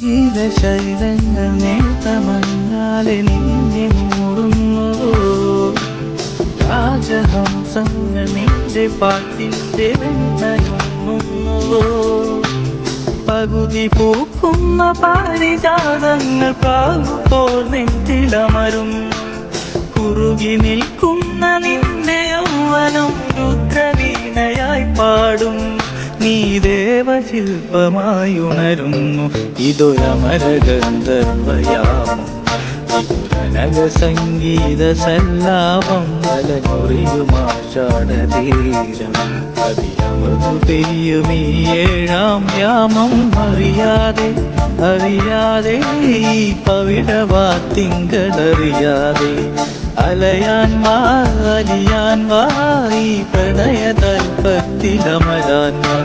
ശൈലങ്ങൾ നേതമങ്ങാലെ നിന്നെ മൂടുന്നു രാജഹംസങ്ങൾ നിന്റെ പാട്ടിന്റെ വെണ്ണയുണ്ണുന്നു പകുതി പൂക്കുന്ന പാരിജാതങ്ങൾ പ്രാവുപോൽ നെഞ്ചിലമരും കുറുകി നിൽക്കുന്ന നിന്റെ യൗവനം രുദ്രവീണയായി പാടും നീ ദേവശില്പമായി ഉണരുന്നു ഇതൊരമരഗന്ധർവയാമം ഇതൊരനക സംഗീത സല്ലാപം വലഞ്ഞൊറിയുമാഷാഢതീരം അതിയമൃതു പെയ്യുമീ ഏഴാം യാമം അറിയാതെ അറിയാതെ ഈ പവിഴവാത്തിങ്കളറിയാതെ അലയാൻ വാ അലിയാൻ വാ ഈ പ്രണയ തൽപ്പത്തിലമരാൻ വാ